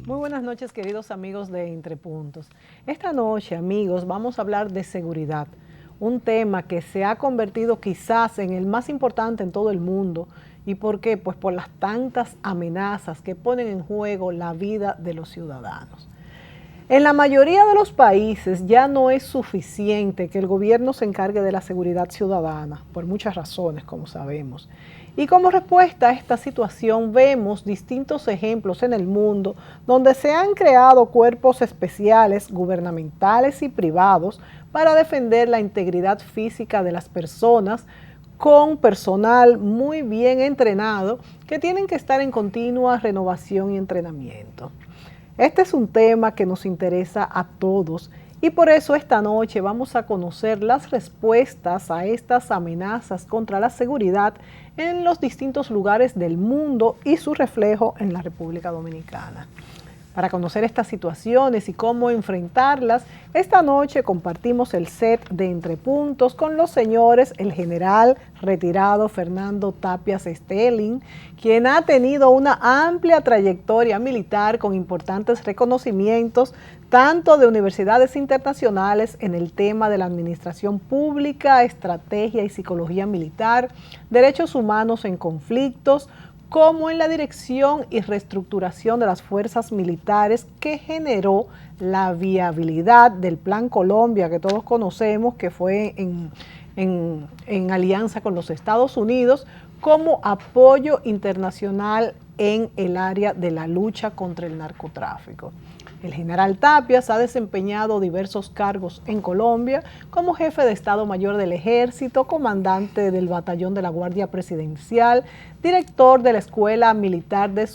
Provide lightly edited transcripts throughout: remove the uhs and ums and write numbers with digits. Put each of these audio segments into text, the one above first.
Muy buenas noches, queridos amigos de Entre Puntos. Esta noche, amigos, vamos a hablar de seguridad, un tema que se ha convertido quizás en el más importante en todo el mundo. ¿Y por qué? Pues por las tantas amenazas que ponen en juego la vida de los ciudadanos. En la mayoría de los países ya no es suficiente que el gobierno se encargue de la seguridad ciudadana, por muchas razones, como sabemos. Y como respuesta a esta situación vemos distintos ejemplos en el mundo donde se han creado cuerpos especiales gubernamentales y privados para defender la integridad física de las personas, con personal muy bien entrenado que tienen que estar en continua renovación y entrenamiento. Este es un tema que nos interesa a todos y por eso esta noche vamos a conocer las respuestas a estas amenazas contra la seguridad en los distintos lugares del mundo y su reflejo en la República Dominicana. Para conocer estas situaciones y cómo enfrentarlas, esta noche compartimos el set de Entre Puntos con los señores, el general retirado Fernando Tapias Stelling, quien ha tenido una amplia trayectoria militar con importantes reconocimientos, tanto de universidades internacionales en el tema de la administración pública, estrategia y psicología militar, derechos humanos en conflictos, como en la dirección y reestructuración de las fuerzas militares que generó la viabilidad del Plan Colombia que todos conocemos, que fue en alianza con los Estados Unidos como apoyo internacional en el área de la lucha contra el narcotráfico. El general Tapias ha desempeñado diversos cargos en Colombia como jefe de Estado Mayor del Ejército, comandante del Batallón de la Guardia Presidencial, director de la Escuela Militar de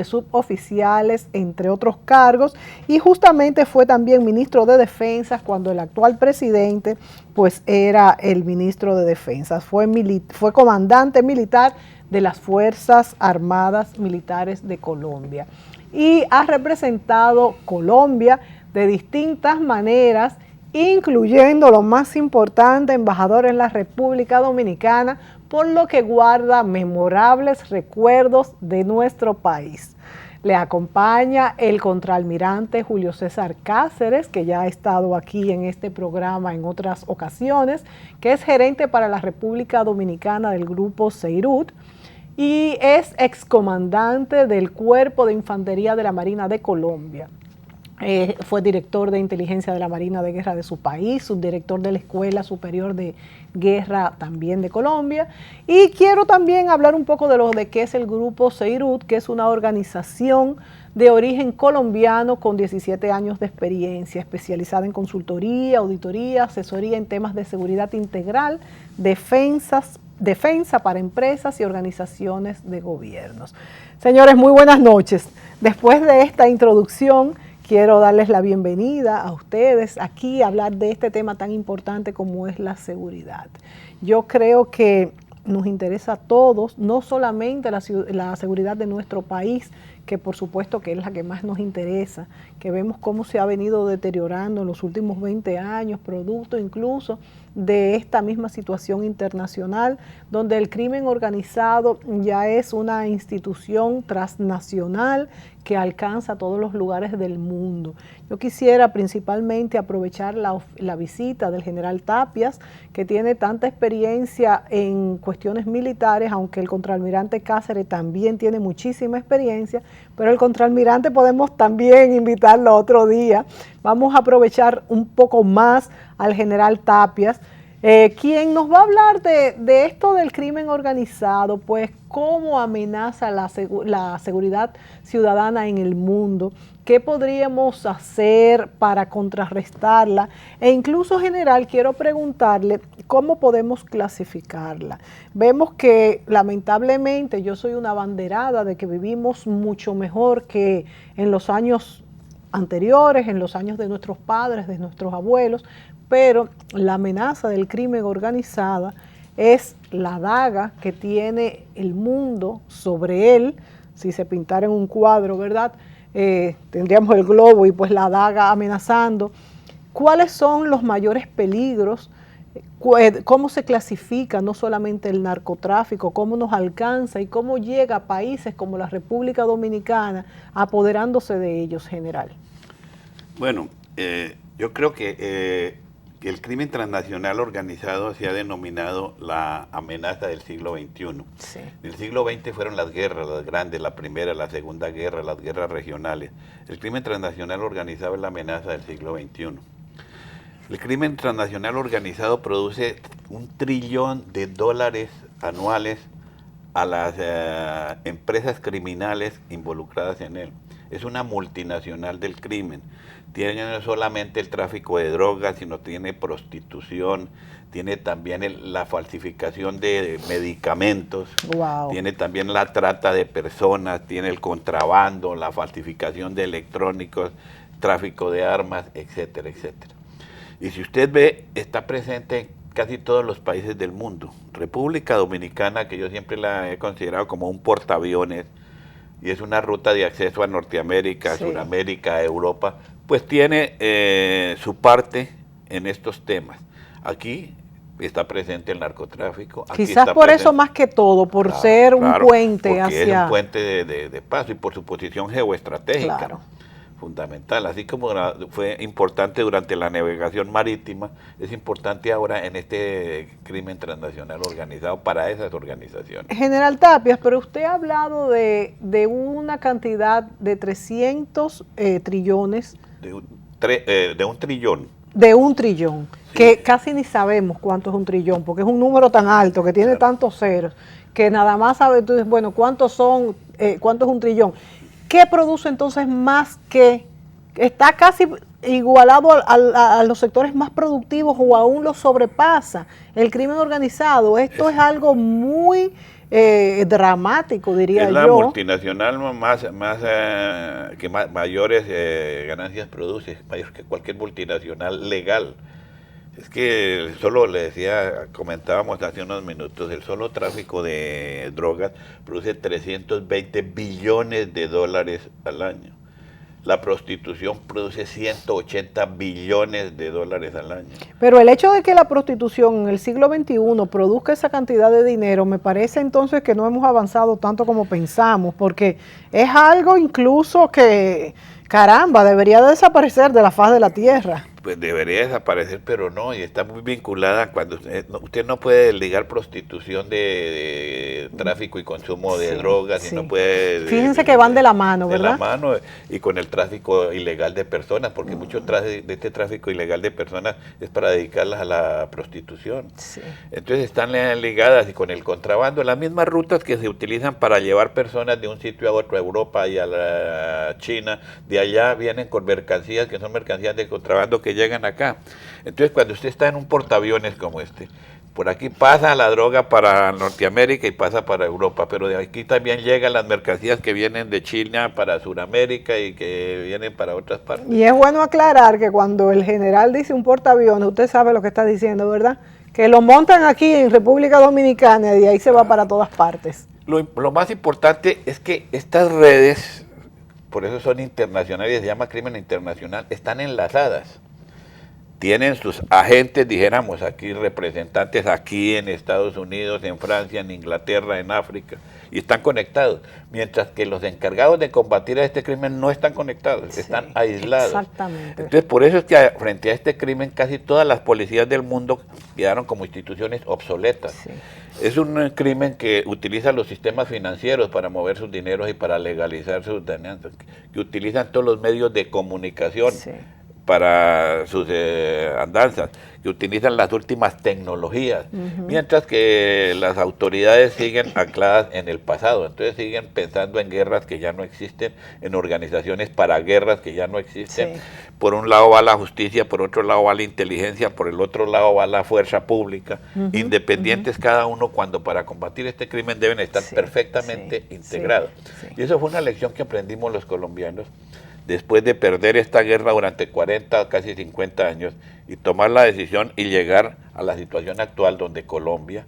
Suboficiales, entre otros cargos, y justamente fue también ministro de Defensa cuando el actual presidente pues era el ministro de Defensa. Fue comandante militar de las Fuerzas Armadas Militares de Colombia y ha representado Colombia de distintas maneras, incluyendo lo más importante, embajador en la República Dominicana, por lo que guarda memorables recuerdos de nuestro país. Le acompaña el contraalmirante Julio César Cáceres, que ya ha estado aquí en este programa en otras ocasiones, que es gerente para la República Dominicana del Grupo Seirut, y es excomandante del Cuerpo de Infantería de la Marina de Colombia. Fue director de inteligencia de la Marina de Guerra de su país, subdirector de la Escuela Superior de Guerra también de Colombia. Y quiero también hablar un poco de lo de qué es el Grupo Seirut, que es una organización de origen colombiano con 17 años de experiencia, especializada en consultoría, auditoría, asesoría en temas de seguridad integral, defensa para empresas y organizaciones de gobiernos. Señores, muy buenas noches. Después de esta introducción, quiero darles la bienvenida a ustedes aquí a hablar de este tema tan importante como es la seguridad. Yo creo que nos interesa a todos, no solamente la seguridad de nuestro país, que por supuesto que es la que más nos interesa, que vemos cómo se ha venido deteriorando en los últimos 20 años, producto incluso de esta misma situación internacional, donde el crimen organizado ya es una institución transnacional que alcanza todos los lugares del mundo. Yo quisiera principalmente aprovechar la visita del general Tapias, que tiene tanta experiencia en cuestiones militares, aunque el contraalmirante Cáceres también tiene muchísima experiencia, pero el contraalmirante podemos también invitarlo otro día. Vamos a aprovechar un poco más al general Tapias, quien nos va a hablar de esto del crimen organizado, pues cómo amenaza la seguridad ciudadana en el mundo, qué podríamos hacer para contrarrestarla e incluso, general, quiero preguntarle cómo podemos clasificarla. Vemos que lamentablemente yo soy una abanderada de que vivimos mucho mejor que en los años anteriores, en los años de nuestros padres, de nuestros abuelos, pero la amenaza del crimen organizado es la daga que tiene el mundo sobre él. Si se pintara en un cuadro, ¿verdad? Tendríamos el globo y pues la daga amenazando. ¿Cuáles son los mayores peligros cómo se clasifica no solamente el narcotráfico, cómo nos alcanza y cómo llega a países como la República Dominicana apoderándose de ellos, general. Bueno, yo creo que el crimen transnacional organizado se ha denominado la amenaza del siglo XXI. Sí. En el siglo XX fueron las guerras, las grandes, la primera, la segunda guerra, las guerras regionales. El crimen transnacional organizado es la amenaza del siglo XXI. El crimen transnacional organizado produce $1 trillón anuales a las empresas criminales involucradas en él. Es una multinacional del crimen. Tiene no solamente el tráfico de drogas, sino tiene prostitución, tiene también la falsificación de medicamentos, Wow. tiene también la trata de personas, tiene el contrabando, la falsificación de electrónicos, tráfico de armas, etcétera, etcétera. Y si usted ve, está presente en casi todos los países del mundo. República Dominicana, que yo siempre la he considerado como un portaaviones, y es una ruta de acceso a Norteamérica, a Sudamérica, a Europa, pues tiene su parte en estos temas. Aquí está presente el narcotráfico. Aquí Quizás por presente, eso más que todo, por ser un puente hacia... es un puente de paso y por su posición geoestratégica. Claro. Fundamental, así como fue importante durante la navegación marítima, es importante ahora en este crimen transnacional organizado para esas organizaciones. General Tapias, pero usted ha hablado de una cantidad de 300 trillones. De un trillón. De un trillón, Sí. que casi ni sabemos cuánto es un trillón, porque es un número tan alto, que tiene tantos ceros, que nada más sabes tú, bueno, cuánto es un trillón. ¿Qué produce entonces más que está casi igualado a los sectores más productivos o aún los sobrepasa el crimen organizado? Esto es algo muy dramático, diría yo. Es la multinacional que mayores ganancias produce, mayor que cualquier multinacional legal. Es que solo comentábamos hace unos minutos, el solo tráfico de drogas produce 320 billones de dólares al año. La prostitución produce 180 billones de dólares al año. Pero el hecho de que la prostitución en el siglo XXI produzca esa cantidad de dinero, me parece entonces que no hemos avanzado tanto como pensamos, porque es algo incluso que, caramba, debería desaparecer de la faz de la tierra. Pues debería desaparecer, pero no, y está muy vinculada cuando usted no puede ligar prostitución de tráfico y consumo de drogas, y no puede... Fíjense que van de la mano, ¿verdad? De la mano, y con el tráfico ilegal de personas, porque mucho de este tráfico ilegal de personas es para dedicarlas a la prostitución. Sí. Entonces están ligadas, y con el contrabando, las mismas rutas que se utilizan para llevar personas de un sitio a otro, a Europa y a la China, de allá vienen con mercancías que son mercancías de contrabando que llegan acá. Entonces, cuando usted está en un portaaviones como este, por aquí pasa la droga para Norteamérica y pasa para Europa, pero de aquí también llegan las mercancías que vienen de China para Sudamérica y que vienen para otras partes. Y es bueno aclarar que cuando el general dice un portaaviones, usted sabe lo que está diciendo, ¿verdad? Que lo montan aquí en República Dominicana y de ahí se va para todas partes. Lo más importante es que estas redes, por eso son internacionales, se llama crimen internacional, están enlazadas. Tienen sus agentes, dijéramos aquí, representantes aquí en Estados Unidos, en Francia, en Inglaterra, en África, y están conectados, mientras que los encargados de combatir a este crimen no están conectados, están aislados. Exactamente. Entonces, por eso es que frente a este crimen casi todas las policías del mundo quedaron como instituciones obsoletas. Sí. Es un crimen que utiliza los sistemas financieros para mover sus dineros y para legalizar sus ganancias, que utilizan todos los medios de comunicación. Sí. Para sus andanzas, que utilizan las últimas tecnologías, mientras que las autoridades siguen ancladas en el pasado, entonces siguen pensando en guerras que ya no existen, en organizaciones para guerras que ya no existen. Sí. Por un lado va la justicia, por otro lado va la inteligencia, por el otro lado va la fuerza pública, independientes cada uno, cuando para combatir este crimen deben estar perfectamente integrados. Y eso fue una lección que aprendimos los colombianos, después de perder esta guerra durante 40, casi 50 años, y tomar la decisión y llegar a la situación actual donde Colombia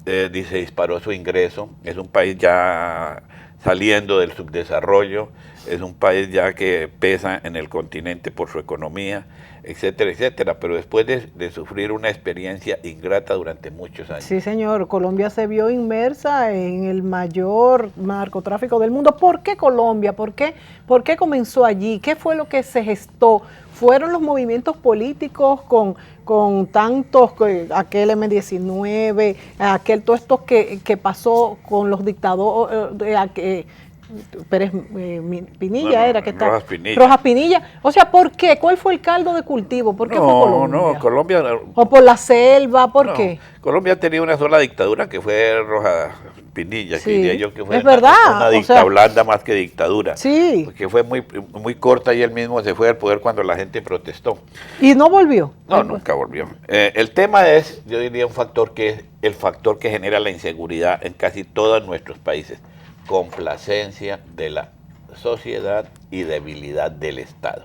se disparó su ingreso, es un país ya saliendo del subdesarrollo, es un país ya que pesa en el continente por su economía, etcétera, etcétera, pero después de sufrir una experiencia ingrata durante muchos años. Sí, señor, Colombia se vio inmersa en el mayor narcotráfico del mundo. ¿Por qué Colombia? ¿Por qué comenzó allí? ¿Qué fue lo que se gestó? ¿Fueron los movimientos políticos con tantos, aquel M-19, todo esto que pasó con los dictadores, Pérez Pinilla era que está. Rojas Pinilla. Rojas Pinilla. O sea, ¿por qué? ¿Cuál fue el caldo de cultivo? ¿Por qué fue Colombia? No, Colombia. ¿O por la selva? ¿Por qué? Colombia ha tenido una sola dictadura que fue Rojas Pinilla, Sí, que diría yo que fue es verdad, una dictadura blanda más que dictadura. Sí. Que fue muy corta y él mismo se fue al poder cuando la gente protestó. ¿Y no volvió? No, nunca volvió. El tema es, yo diría, un factor que es el factor que genera la inseguridad en casi todos nuestros países. Complacencia de la sociedad y debilidad del Estado.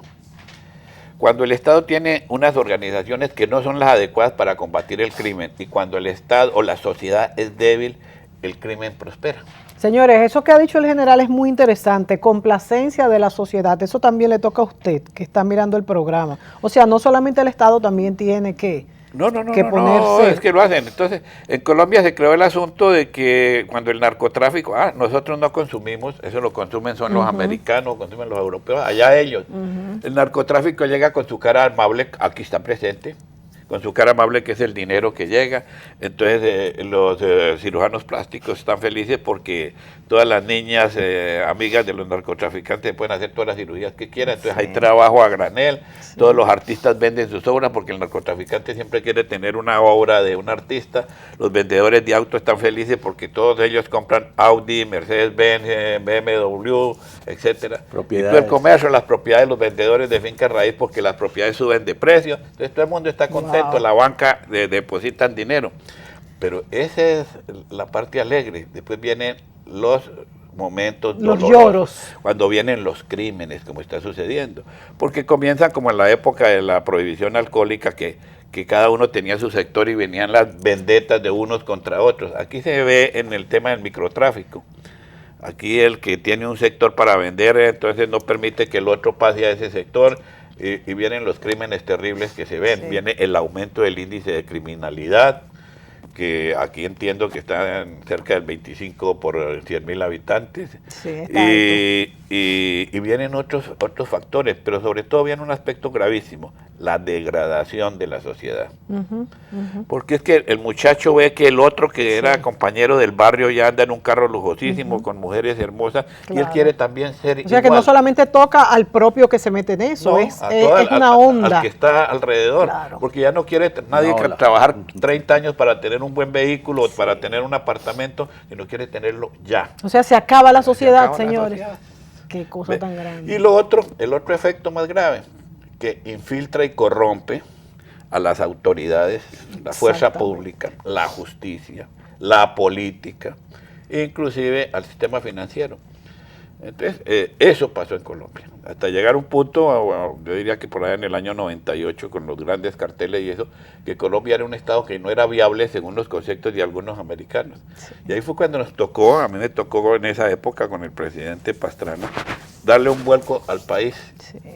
Cuando el Estado tiene unas organizaciones que no son las adecuadas para combatir el crimen y cuando el Estado o la sociedad es débil, el crimen prospera. Señores, eso que ha dicho el general es muy interesante, complacencia de la sociedad, eso también le toca a usted que está mirando el programa. O sea, no solamente el Estado también tiene que ponerse... es que lo hacen. Entonces, en Colombia se creó el asunto de que cuando el narcotráfico, nosotros no consumimos, eso lo consumen son los americanos, consumen los europeos, allá ellos. El narcotráfico llega con su cara amable, aquí está presente, con su cara amable que es el dinero que llega. Entonces los cirujanos plásticos están felices porque todas las niñas amigas de los narcotraficantes pueden hacer todas las cirugías que quieran, entonces hay trabajo a granel, todos los artistas venden sus obras porque el narcotraficante siempre quiere tener una obra de un artista, los vendedores de autos están felices porque todos ellos compran Audi, Mercedes-Benz, BMW, etcétera. Y todo el comercio, las propiedades, los vendedores de finca raíz porque las propiedades suben de precio, entonces todo el mundo está contento, la banca depositan dinero. Pero esa es la parte alegre. Después vienen los momentos los dolorosos, lloros, cuando vienen los crímenes, como está sucediendo. Porque comienzan como en la época de la prohibición alcohólica, que cada uno tenía su sector y venían las vendetas de unos contra otros. Aquí se ve en el tema del microtráfico. Aquí el que tiene un sector para vender, entonces no permite que el otro pase a ese sector. Y vienen los crímenes terribles que se ven, viene el aumento del índice de criminalidad, que aquí entiendo que está en cerca del 25 por 100.000 habitantes, y vienen otros factores, pero sobre todo viene un aspecto gravísimo, la degradación de la sociedad. Porque es que el muchacho ve que el otro que era compañero del barrio ya anda en un carro lujosísimo con mujeres hermosas, y él quiere también ser igual. O sea que no solamente toca al propio que se mete en eso, no, es una onda. Al que está alrededor, porque ya no quiere nadie trabajar 30 años para tener un buen vehículo, para tener un apartamento, sino quiere tenerlo ya. O sea, se acaba la sociedad, señores. Qué cosa tan grande. Y el otro efecto más grave, que infiltra y corrompe a las autoridades, la fuerza pública, la justicia, la política, inclusive al sistema financiero. Entonces, eso pasó en Colombia. Hasta llegar a un punto, yo diría que por allá en el año 98, con los grandes carteles y eso, que Colombia era un estado que no era viable según los conceptos de algunos americanos. Y ahí fue cuando nos tocó, a mí me tocó en esa época con el presidente Pastrana, darle un vuelco al país,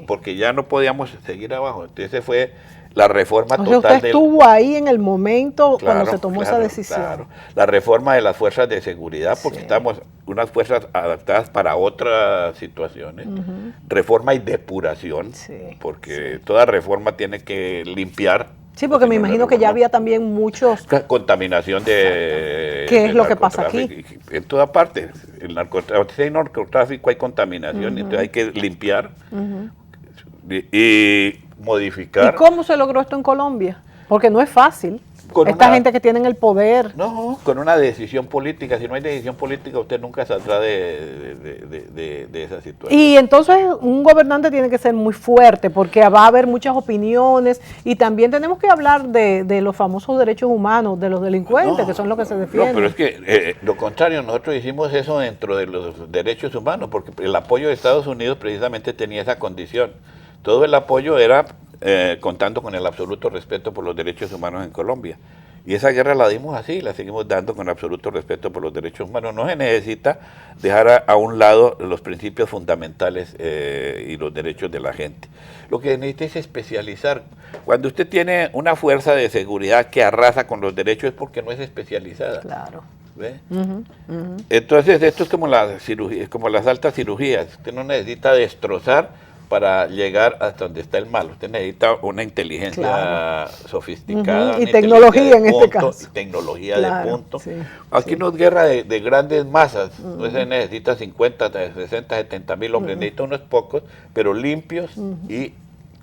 porque ya no podíamos seguir abajo. Entonces fue la reforma total. Usted estuvo ahí en el momento cuando se tomó esa decisión. Claro. La reforma de las fuerzas de seguridad, porque estamos unas fuerzas adaptadas para otras situaciones. Reforma y depuración, porque toda reforma tiene que limpiar. Sí, porque me imagino que ya había también muchos... Contaminación de... ¿Qué es lo que pasa aquí? En toda parte. El narcotráfico hay contaminación, entonces hay que limpiar y modificar. ¿Y cómo se logró esto en Colombia? Porque no es fácil. Esta gente que tiene el poder. No, con una decisión política. Si no hay decisión política, usted nunca saldrá de esa situación. Y entonces un gobernante tiene que ser muy fuerte, porque va a haber muchas opiniones, y también tenemos que hablar de los famosos derechos humanos, de los delincuentes, que son los que se defienden. No, pero es que lo contrario, nosotros hicimos eso dentro de los derechos humanos, porque el apoyo de Estados Unidos precisamente tenía esa condición. Todo el apoyo era contando con el absoluto respeto por los derechos humanos en Colombia. Y esa guerra la dimos así, la seguimos dando con absoluto respeto por los derechos humanos. No se necesita dejar a un lado los principios fundamentales y los derechos de la gente. Lo que necesita es especializar. Cuando usted tiene una fuerza de seguridad que arrasa con los derechos es porque no es especializada. Claro. ¿Ve? Entonces esto es como las cirugías, como las altas cirugías. Usted no necesita destrozar para llegar hasta donde está el mal. Usted necesita una inteligencia sofisticada. Y tecnología en este caso. Y tecnología de punto. Sí, aquí no es guerra de grandes masas. No se necesita 50, 60, 70 mil hombres. Necesita unos pocos, pero limpios y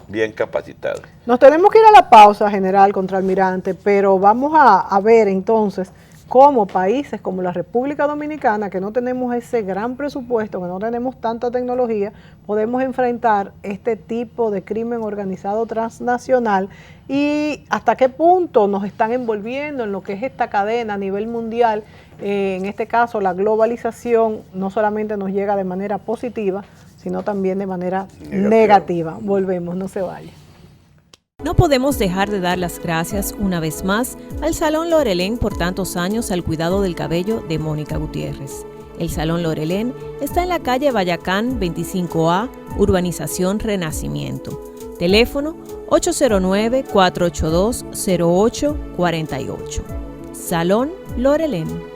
bien capacitados. Nos tenemos que ir a la pausa, general contraalmirante, pero vamos a ver entonces cómo países como la República Dominicana, que no tenemos ese gran presupuesto, que no tenemos tanta tecnología, podemos enfrentar este tipo de crimen organizado transnacional y hasta qué punto nos están envolviendo en lo que es esta cadena a nivel mundial. En este caso, la globalización no solamente nos llega de manera positiva, sino también de manera negativa. Volvemos, no se vaya. No podemos dejar de dar las gracias una vez más al Salón Lorelén por tantos años al cuidado del cabello de Mónica Gutiérrez. El Salón Lorelén está en la calle Bayacán 25A, Urbanización Renacimiento. Teléfono 809-482-0848. Salón Lorelén.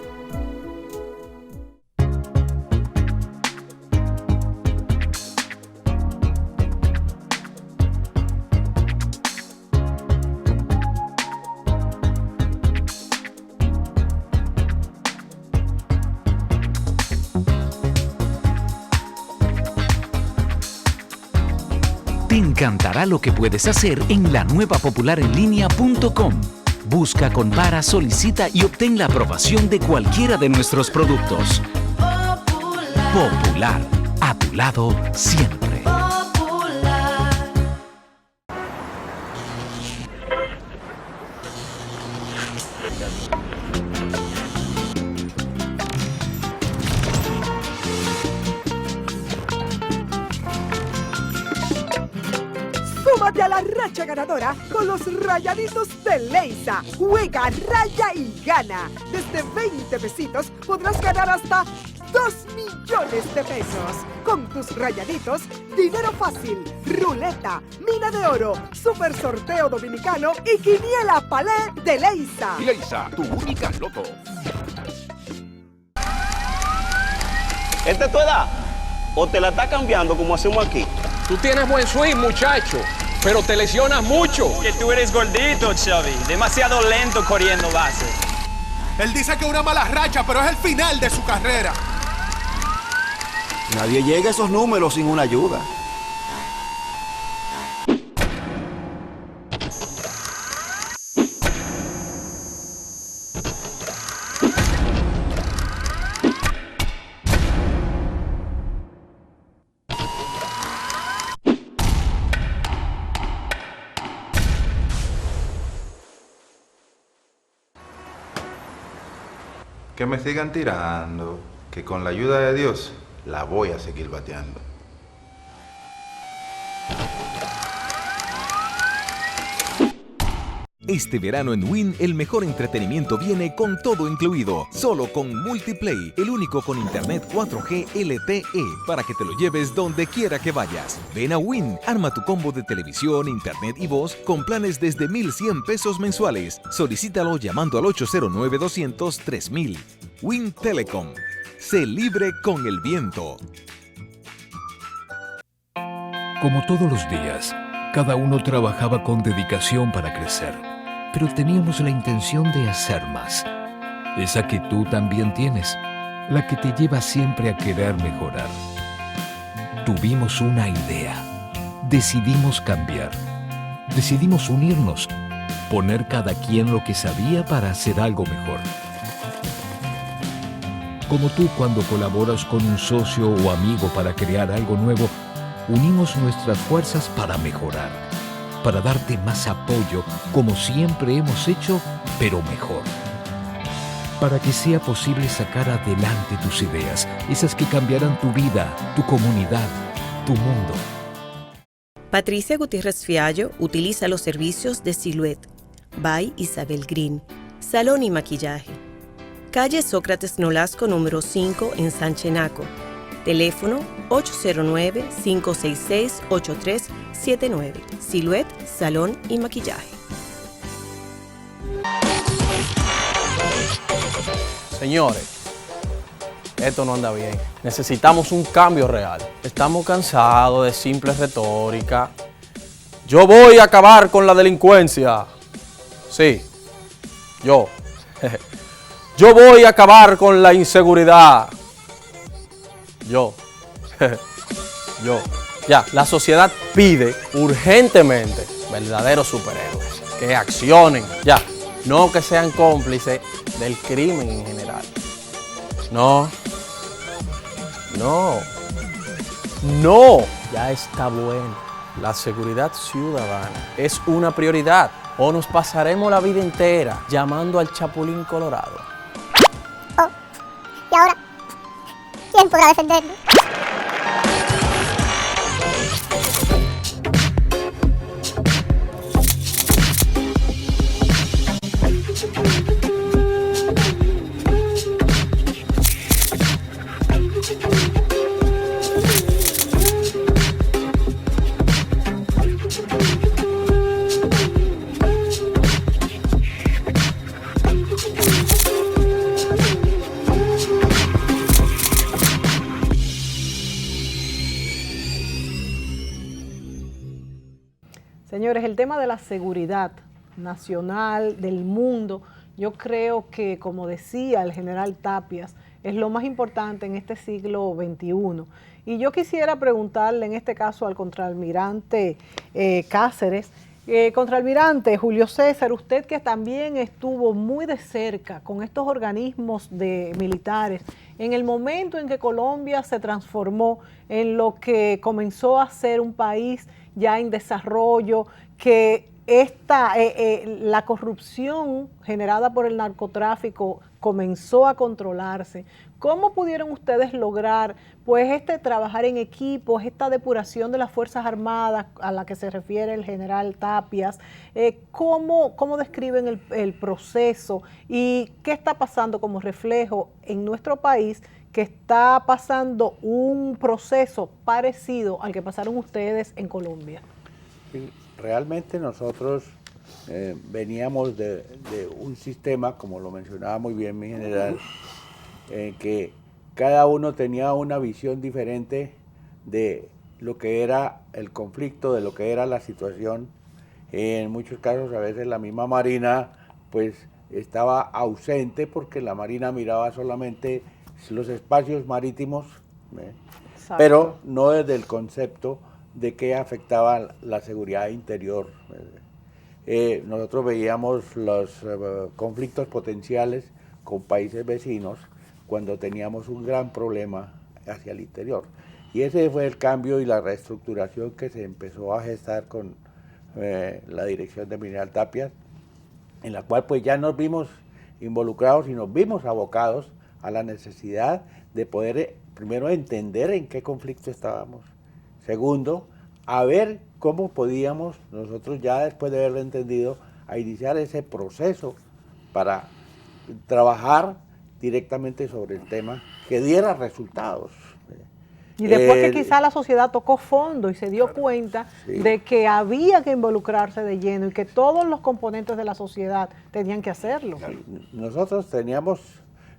Te encantará lo que puedes hacer en la nueva popularenlinea.com. Busca, compara, solicita y obtén la aprobación de cualquiera de nuestros productos. Popular, a tu lado siempre. Súmate a la racha ganadora con los rayaditos de Leisa. Juega, raya y gana. Desde 20 pesitos podrás ganar hasta 2 millones de pesos. Con tus rayaditos, dinero fácil, ruleta, mina de oro, super sorteo dominicano y quiniela palé de Leisa. Leisa, tu única loto. ¿Esta es tu edad? ¿O te la está cambiando como hacemos aquí? Tú tienes buen swing, muchacho, pero te lesionas mucho. Que tú eres gordito, Xavi. Demasiado lento corriendo base. Él dice que una mala racha, pero es el final de su carrera. Nadie llega a esos números sin una ayuda. Que me sigan tirando, que con la ayuda de Dios la voy a seguir bateando. Este verano en Wynn el mejor entretenimiento viene con todo incluido, solo con Multiplay, el único con internet 4G LTE para que te lo lleves donde quiera que vayas. Ven a Wynn, arma tu combo de televisión, internet y voz con planes desde 1,100 pesos mensuales. Solicítalo llamando al 809-200-3000. Wynn Telecom. Sé libre con el viento. Como todos los días, cada uno trabajaba con dedicación para crecer, pero teníamos la intención de hacer más. Esa que tú también tienes, la que te lleva siempre a querer mejorar. Tuvimos una idea, decidimos cambiar, decidimos unirnos, poner cada quien lo que sabía para hacer algo mejor. Como tú cuando colaboras con un socio o amigo para crear algo nuevo, unimos nuestras fuerzas para mejorar, para darte más apoyo, como siempre hemos hecho, pero mejor. Para que sea posible sacar adelante tus ideas, esas que cambiarán tu vida, tu comunidad, tu mundo. Patricia Gutiérrez Fiallo utiliza los servicios de Silhouette by Isabel Green. Salón y Maquillaje. Calle Sócrates Nolasco número 5 en Sanchenaco. Teléfono 809-566-8379. Silhouette, Salón y Maquillaje. Señores, esto no anda bien. Necesitamos un cambio real. Estamos cansados de simple retórica. Yo voy a acabar con la delincuencia. Sí, yo. Yo voy a acabar con la inseguridad. Yo. Ya, la sociedad pide urgentemente verdaderos superhéroes que accionen, ya, no que sean cómplices del crimen en general. No, ya está bueno. La seguridad ciudadana es una prioridad o nos pasaremos la vida entera llamando al Chapulín Colorado. Oh, ¿y ahora? ¿Quién podrá defendernos? Señores, el tema de la seguridad nacional, del mundo, yo creo que, como decía el general Tapias, es lo más importante en este siglo XXI. Y yo quisiera preguntarle, en este caso, al contraalmirante Cáceres, contraalmirante Julio César, usted que también estuvo muy de cerca con estos organismos militares, en el momento en que Colombia se transformó en lo que comenzó a ser un país ya en desarrollo, que la corrupción generada por el narcotráfico comenzó a controlarse. ¿Cómo pudieron ustedes lograr pues trabajar en equipos, esta depuración de las Fuerzas Armadas a la que se refiere el general Tapias? ¿Cómo describen el proceso y qué está pasando como reflejo en nuestro país, que está pasando un proceso parecido al que pasaron ustedes en Colombia? Realmente nosotros veníamos de un sistema, como lo mencionaba muy bien mi general, en que cada uno tenía una visión diferente de lo que era el conflicto, de lo que era la situación. En muchos casos, a veces la misma Marina pues estaba ausente porque la Marina miraba solamente los espacios marítimos, pero no desde el concepto de qué afectaba la seguridad interior. Nosotros veíamos los conflictos potenciales con países vecinos cuando teníamos un gran problema hacia el interior. Y ese fue el cambio y la reestructuración que se empezó a gestar con la dirección de General Tapias, en la cual pues ya nos vimos involucrados y nos vimos abocados a la necesidad de poder primero entender en qué conflicto estábamos. Segundo, a ver cómo podíamos nosotros, ya después de haberlo entendido, a iniciar ese proceso para trabajar directamente sobre el tema que diera resultados. Y después que quizá la sociedad tocó fondo y se dio cuenta de que había que involucrarse de lleno y que todos los componentes de la sociedad tenían que hacerlo. Nosotros teníamos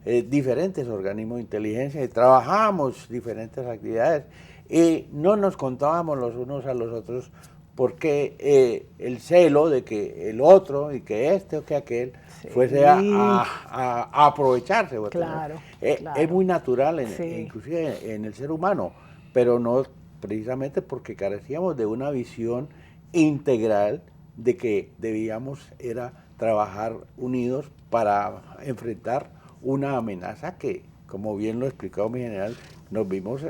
diferentes organismos de inteligencia y trabajábamos diferentes actividades y no nos contábamos los unos a los otros porque el celo de que el otro y que este o que aquel fuese a aprovecharse. Claro, Es muy natural, inclusive en el ser humano, pero no precisamente porque carecíamos de una visión integral de que debíamos era trabajar unidos para enfrentar una amenaza que, como bien lo explicó mi general, nos vimos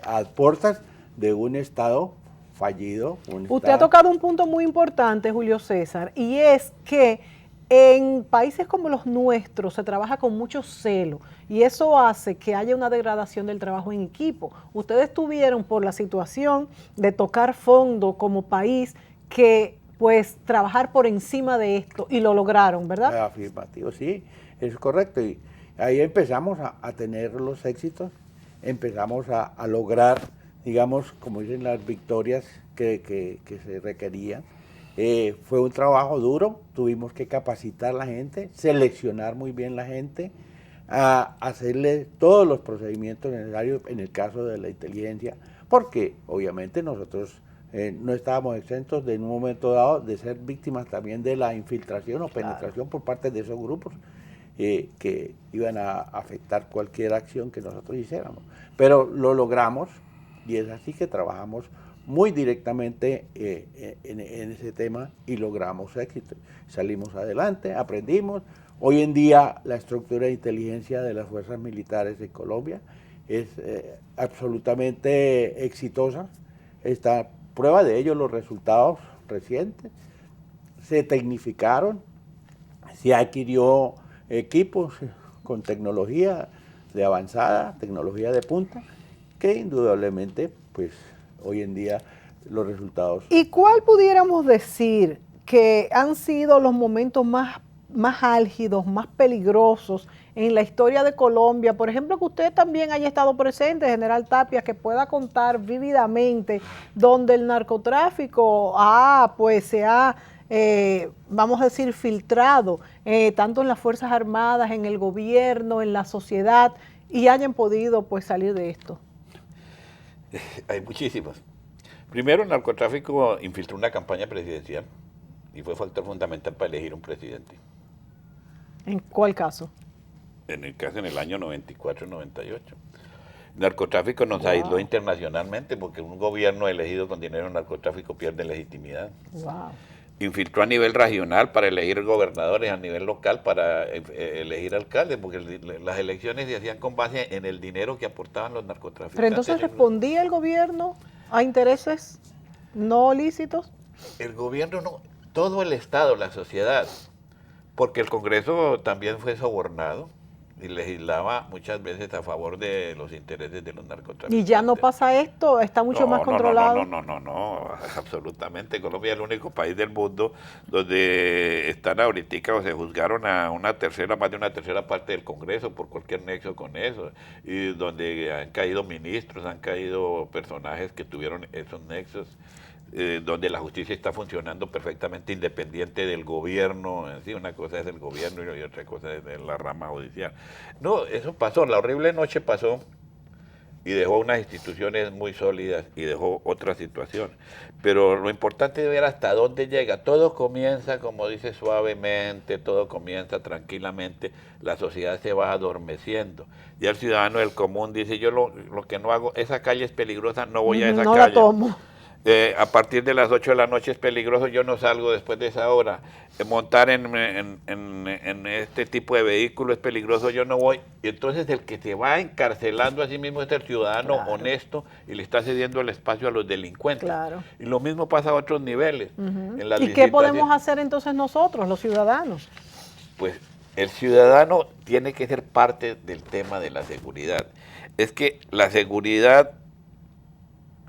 a puertas de un Estado fallido. Usted ha tocado un punto muy importante, Julio César, y es que en países como los nuestros se trabaja con mucho celo y eso hace que haya una degradación del trabajo en equipo. Ustedes tuvieron, por la situación de tocar fondo como país, que pues trabajar por encima de esto y lo lograron, ¿verdad? Afirmativo, sí, es correcto. Y ahí empezamos a tener los éxitos, empezamos a lograr, digamos, como dicen, las victorias que se requerían. Fue un trabajo duro, tuvimos que capacitar a la gente, seleccionar muy bien la gente, a hacerle todos los procedimientos necesarios en el caso de la inteligencia, porque obviamente nosotros no estábamos exentos de en un momento dado de ser víctimas también de la infiltración o penetración por parte de esos grupos que iban a afectar cualquier acción que nosotros hiciéramos. Pero lo logramos y es así que trabajamos muy directamente en ese tema y logramos éxito. Salimos adelante, aprendimos. Hoy en día la estructura de inteligencia de las fuerzas militares de Colombia es absolutamente exitosa. Está prueba de ello los resultados recientes. Se tecnificaron, se adquirió equipos con tecnología de avanzada, tecnología de punta, que indudablemente pues hoy en día los resultados. ¿Y cuál pudiéramos decir que han sido los momentos más álgidos, más peligrosos en la historia de Colombia? Por ejemplo, que usted también haya estado presente, General Tapia, que pueda contar vívidamente donde el narcotráfico pues se ha, vamos a decir, filtrado, tanto en las Fuerzas Armadas, en el gobierno, en la sociedad, y hayan podido pues salir de esto. Hay muchísimas. Primero, el narcotráfico infiltró una campaña presidencial y fue factor fundamental para elegir un presidente. ¿En cuál caso? En el caso en el año 94-98. El narcotráfico nos aisló internacionalmente porque un gobierno elegido con dinero en narcotráfico pierde legitimidad. Wow. Infiltró a nivel regional para elegir gobernadores, a nivel local para elegir alcaldes, porque las elecciones se hacían con base en el dinero que aportaban los narcotraficantes. ¿Pero entonces respondía el gobierno a intereses no lícitos? El gobierno no, todo el Estado, la sociedad, porque el Congreso también fue sobornado y legislaba muchas veces a favor de los intereses de los narcotraficantes. ¿Y ya no pasa esto? ¿Está mucho más controlado? No, absolutamente. Colombia es el único país del mundo donde están ahorita o se juzgaron a más de una tercera parte del Congreso por cualquier nexo con eso, y donde han caído ministros, han caído personajes que tuvieron esos nexos, donde la justicia está funcionando perfectamente independiente del gobierno. Sí, una cosa es el gobierno y otra cosa es la rama judicial. No, eso pasó, la horrible noche pasó y dejó unas instituciones muy sólidas y dejó otra situación. Pero lo importante es ver hasta dónde llega. Todo comienza, como dice, suavemente, todo comienza tranquilamente, la sociedad se va adormeciendo. Ya el ciudadano del común dice, yo lo que no hago, esa calle es peligrosa, no voy a esa calle. No la tomo. A partir de las 8 de la noche es peligroso, yo no salgo después de esa hora. Montar en este tipo de vehículo es peligroso, yo no voy. Y entonces el que se va encarcelando a sí mismo es el ciudadano honesto y le está cediendo el espacio a los delincuentes. Claro. Y lo mismo pasa a otros niveles. ¿Y qué podemos hacer entonces nosotros, los ciudadanos? Pues el ciudadano tiene que ser parte del tema de la seguridad. Es que la seguridad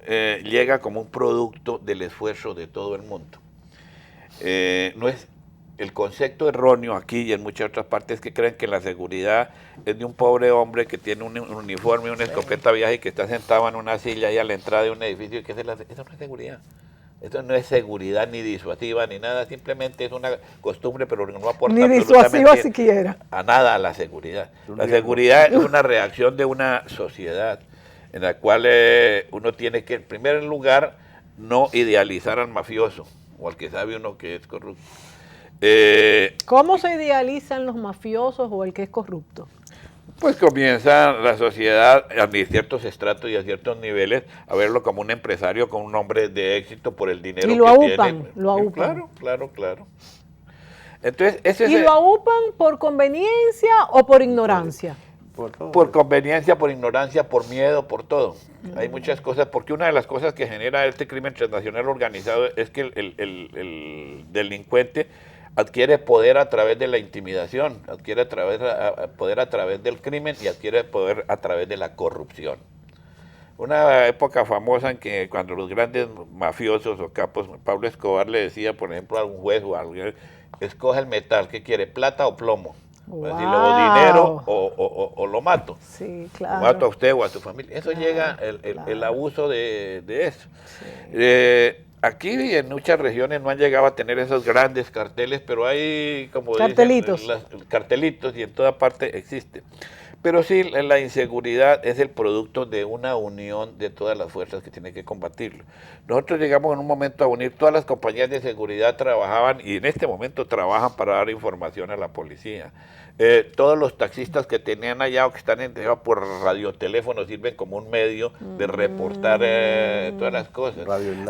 llega como un producto del esfuerzo de todo el mundo. No es el concepto erróneo aquí y en muchas otras partes que creen que la seguridad es de un pobre hombre que tiene un uniforme, una escopeta vieja y que está sentado en una silla ahí a la entrada de un edificio y que eso no es seguridad. Esto no es seguridad ni disuasiva ni nada, simplemente es una costumbre, pero no aporta ni disuasiva siquiera a nada a la seguridad. La seguridad es una reacción de una sociedad en la cual uno tiene que, en primer lugar, no idealizar al mafioso o al que sabe uno que es corrupto. ¿Cómo se idealizan los mafiosos o el que es corrupto? Pues comienza la sociedad a ciertos estratos y a ciertos niveles a verlo como un empresario, como un hombre de éxito por el dinero y lo que aúpan, tiene. Lo aúpan. Claro. Entonces, ¿Y lo aúpan por conveniencia o por ignorancia? Por conveniencia, por ignorancia, por miedo, por todo. Hay muchas cosas, porque una de las cosas que genera este crimen transnacional organizado es que el delincuente adquiere poder a través de la intimidación, adquiere poder a través del crimen y adquiere poder a través de la corrupción. Una época famosa en que cuando los grandes mafiosos o capos, Pablo Escobar le decía, por ejemplo, a un juez o a alguien, escoja el metal, ¿qué quiere? ¿Plata o plomo? Wow. Decirle, o dinero o lo mato. Sí, claro. Lo mato a usted o a su familia. Eso llega, el abuso de eso. Sí. Aquí en muchas regiones no han llegado a tener esos grandes carteles, pero hay, como cartelitos. Dicen, cartelitos, y en toda parte existen. Pero sí, la inseguridad es el producto de una unión de todas las fuerzas que tienen que combatirlo. Nosotros llegamos en un momento a unir, todas las compañías de seguridad trabajaban y en este momento trabajan para dar información a la policía. Todos los taxistas que tenían allá o que están entregados por radioteléfono sirven como un medio de reportar todas las cosas.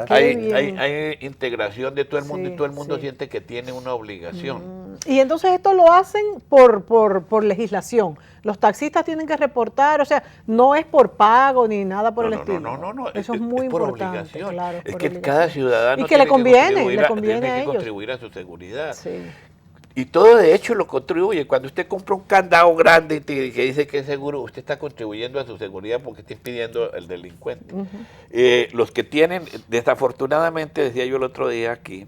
Hay integración de todo el mundo y todo el mundo siente que tiene una obligación. Y entonces esto lo hacen por legislación. Los taxistas tienen que reportar, o sea, no es por pago ni nada por el estilo. No, eso es muy por importante. Obligación. Claro, es por que obligación. cada ciudadano y que le conviene a ellos. Contribuir a su seguridad. Sí. Y todo de hecho lo contribuye. Cuando usted compra un candado grande que dice que es seguro, usted está contribuyendo a su seguridad porque está impidiendo el delincuente. Los que tienen, desafortunadamente, decía yo el otro día aquí,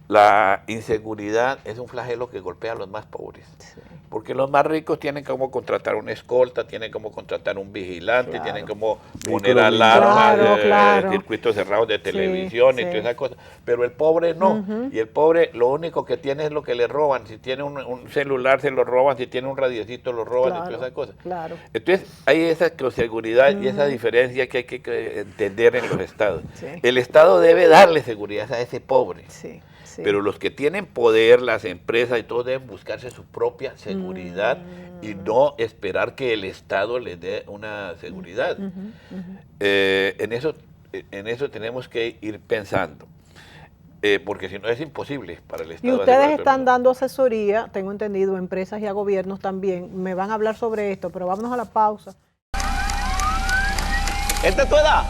la inseguridad es un flagelo que golpea a los más pobres. Sí. Porque los más ricos tienen como contratar una escolta, tienen como contratar un vigilante, tienen como poner alarmas, circuitos cerrados de televisión y todas esas cosas. Pero el pobre no. Y el pobre lo único que tiene es lo que le roban. Si tiene un celular se lo roban, si tiene un radiecito lo roban y todas esas cosas. Entonces hay esa seguridad y esa diferencia que hay que entender en los estados. Sí. El estado debe darle seguridad a ese pobre. Sí. Sí. Pero los que tienen poder, las empresas y todo, deben buscarse su propia seguridad y no esperar que el Estado les dé una seguridad. En eso tenemos que ir pensando, porque si no es imposible para el Estado. Y ustedes están dando asesoría, tengo entendido, a empresas y a gobiernos también. Me van a hablar sobre esto, pero vámonos a la pausa. ¿Esta es tu edad?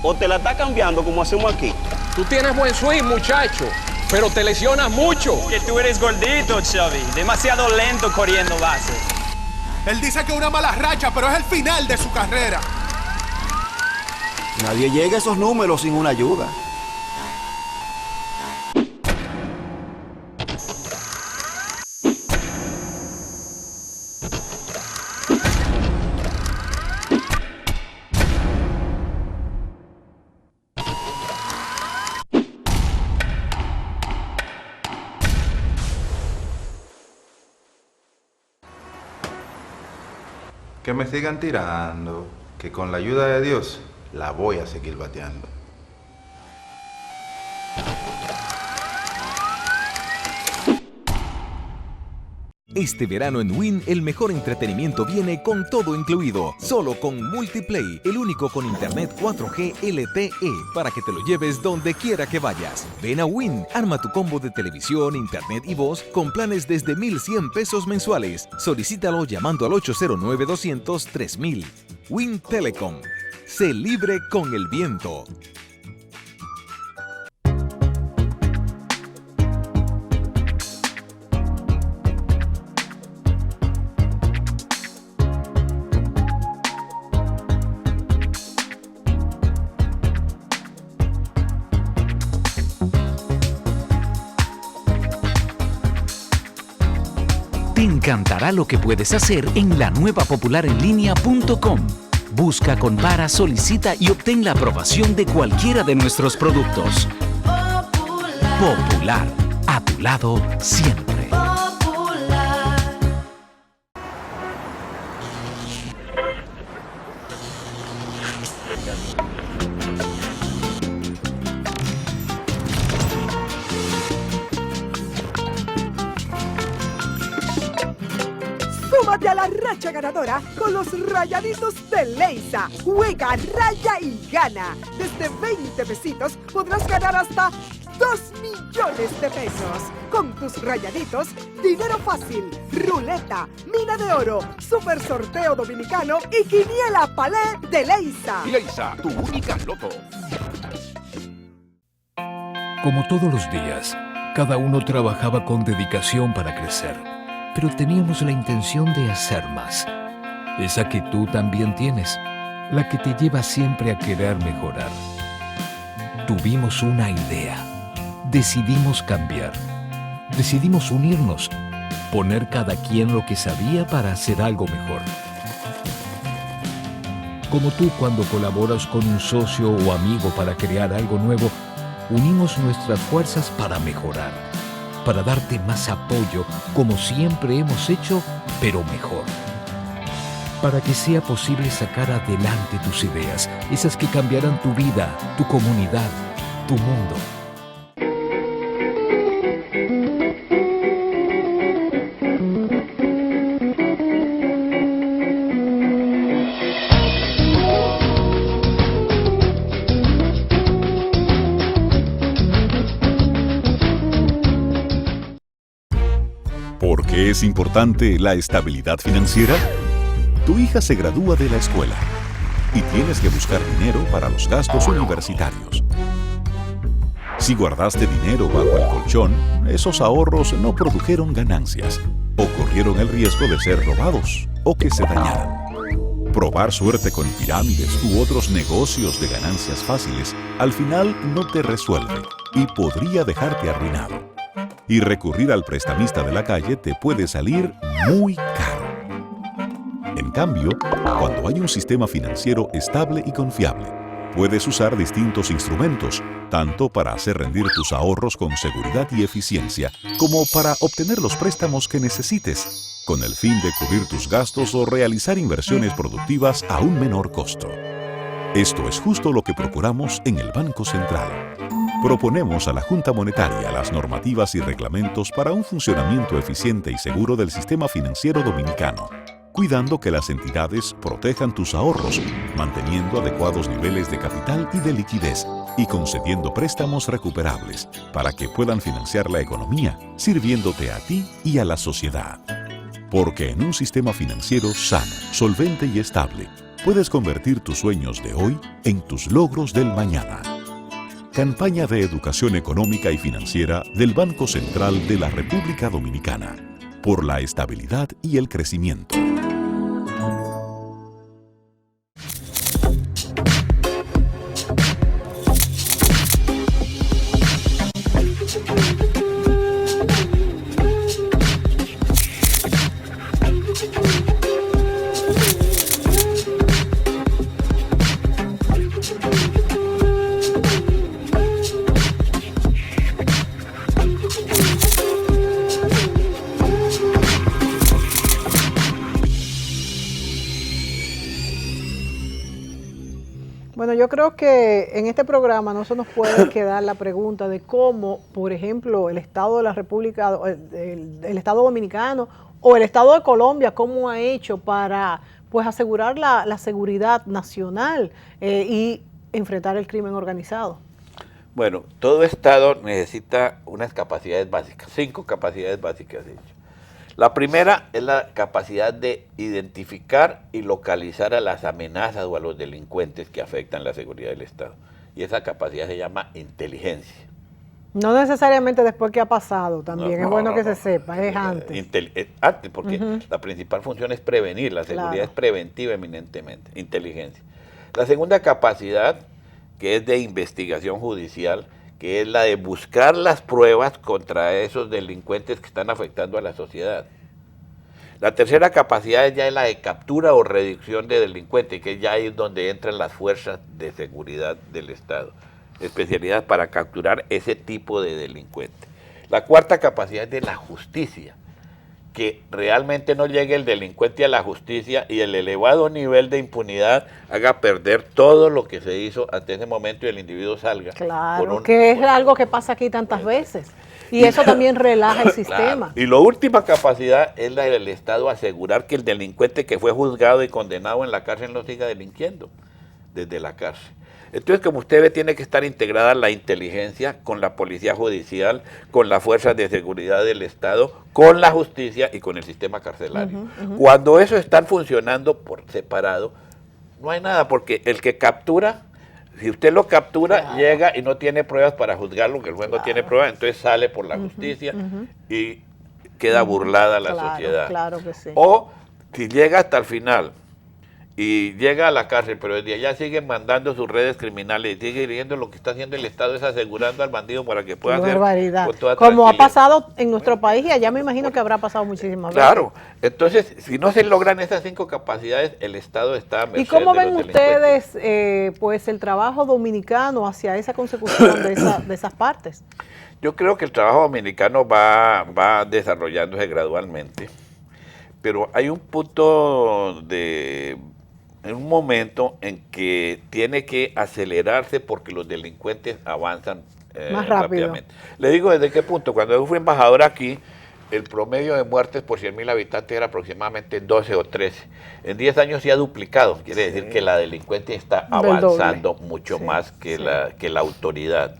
¿O te la está cambiando como hacemos aquí? Tú tienes buen swing, muchacho, pero te lesionas mucho. Que tú eres gordito, Xavi. Demasiado lento corriendo base. Él dice que una mala racha, pero es el final de su carrera. Nadie llega a esos números sin una ayuda. Que me sigan tirando, que con la ayuda de Dios la voy a seguir bateando. Este verano en Wynn el mejor entretenimiento viene con todo incluido, solo con Multiplay, el único con internet 4G LTE para que te lo lleves donde quiera que vayas. Ven a Wynn, arma tu combo de televisión, internet y voz con planes desde 1,100 pesos mensuales. Solicítalo llamando al 809-200-3000. Wynn Telecom. Sé libre con el viento. Te encantará lo que puedes hacer en la nueva popularenlinea.com. Busca, compara, solicita y obtén la aprobación de cualquiera de nuestros productos. Popular, a tu lado siempre. Súmate a la racha ganadora con los Rayaditos de Leisa. Juega, raya y gana. Desde 20 pesitos podrás ganar hasta 2 millones de pesos. Con tus Rayaditos, dinero fácil, ruleta, mina de oro, super sorteo dominicano y quiniela palé de Leisa. Leisa, tu única loto. Como todos los días, cada uno trabajaba con dedicación para crecer, pero teníamos la intención de hacer más. Esa que tú también tienes, la que te lleva siempre a querer mejorar. Tuvimos una idea, decidimos cambiar, decidimos unirnos, poner cada quien lo que sabía para hacer algo mejor. Como tú cuando colaboras con un socio o amigo para crear algo nuevo, unimos nuestras fuerzas para mejorar, para darte más apoyo como siempre hemos hecho, pero mejor. Para que sea posible sacar adelante tus ideas, esas que cambiarán tu vida, tu comunidad, tu mundo. ¿Por qué es importante la estabilidad financiera? Tu hija se gradúa de la escuela y tienes que buscar dinero para los gastos universitarios. Si guardaste dinero bajo el colchón, esos ahorros no produjeron ganancias o corrieron el riesgo de ser robados o que se dañaran. Probar suerte con pirámides u otros negocios de ganancias fáciles al final no te resuelve y podría dejarte arruinado. Y recurrir al prestamista de la calle te puede salir muy caro. En cambio, cuando hay un sistema financiero estable y confiable, puedes usar distintos instrumentos, tanto para hacer rendir tus ahorros con seguridad y eficiencia, como para obtener los préstamos que necesites, con el fin de cubrir tus gastos o realizar inversiones productivas a un menor costo. Esto es justo lo que procuramos en el Banco Central. Proponemos a la Junta Monetaria las normativas y reglamentos para un funcionamiento eficiente y seguro del sistema financiero dominicano, cuidando que las entidades protejan tus ahorros, manteniendo adecuados niveles de capital y de liquidez, y concediendo préstamos recuperables para que puedan financiar la economía, sirviéndote a ti y a la sociedad. Porque en un sistema financiero sano, solvente y estable, puedes convertir tus sueños de hoy en tus logros del mañana. Campaña de Educación Económica y Financiera del Banco Central de la República Dominicana, por la estabilidad y el crecimiento. Bueno, yo creo que en este programa no se nos puede quedar la pregunta de cómo, por ejemplo, el Estado de la República, el Estado Dominicano o el Estado de Colombia, cómo ha hecho para pues asegurar la seguridad nacional y enfrentar el crimen organizado. Bueno, todo Estado necesita unas capacidades básicas, 5 capacidades básicas, de hecho. La primera es la capacidad de identificar y localizar a las amenazas o a los delincuentes que afectan la seguridad del Estado. Y esa capacidad se llama inteligencia. No necesariamente después que ha pasado, también es bueno que se sepa, es antes. Antes, porque la principal función es prevenir, la seguridad es preventiva eminentemente, inteligencia. La segunda capacidad, que es de investigación judicial, que es la de buscar las pruebas contra esos delincuentes que están afectando a la sociedad. La tercera capacidad es ya la de captura o reducción de delincuentes, que ya es donde entran las fuerzas de seguridad del Estado, especialidad para capturar ese tipo de delincuentes. La cuarta capacidad es de la justicia, que realmente no llegue el delincuente a la justicia y el elevado nivel de impunidad haga perder todo lo que se hizo hasta ese momento y el individuo salga. Claro, que es algo que pasa aquí tantas veces. Y eso también relaja el sistema. Claro. Y la última capacidad es la del Estado, asegurar que el delincuente que fue juzgado y condenado en la cárcel no siga delinquiendo desde la cárcel. Entonces, como usted ve, tiene que estar integrada la inteligencia con la policía judicial, con las fuerzas de seguridad del Estado, con la justicia y con el sistema carcelario. Cuando eso están funcionando por separado, no hay nada, porque el que captura, si usted lo captura, llega y no tiene pruebas para juzgarlo, que el juez no tiene pruebas, entonces sale por la justicia y queda burlada la sociedad. Claro que sí. O si llega hasta el final y llega a la cárcel, pero desde allá siguen mandando sus redes criminales y sigue dirigiendo. Lo que está haciendo el Estado es asegurando al bandido para que pueda hacer barbaridad. con toda Como ha tranquilidad. pasado en nuestro país y allá me imagino que habrá pasado muchísimas veces. Claro, entonces si no se logran esas 5 capacidades, el Estado está a merced ¿Y cómo de ven los delincuentes. ustedes pues el trabajo dominicano hacia esa consecución de esas partes? Yo creo que el trabajo dominicano va desarrollándose gradualmente, pero hay un punto en un momento en que tiene que acelerarse porque los delincuentes avanzan Más rápido. rápidamente. Le digo desde qué punto. Cuando yo fui embajador aquí, el promedio de muertes por 100.000 habitantes era aproximadamente 12 o 13. En 10 años se ha duplicado. Quiere decir que la delincuencia está avanzando mucho más que la autoridad.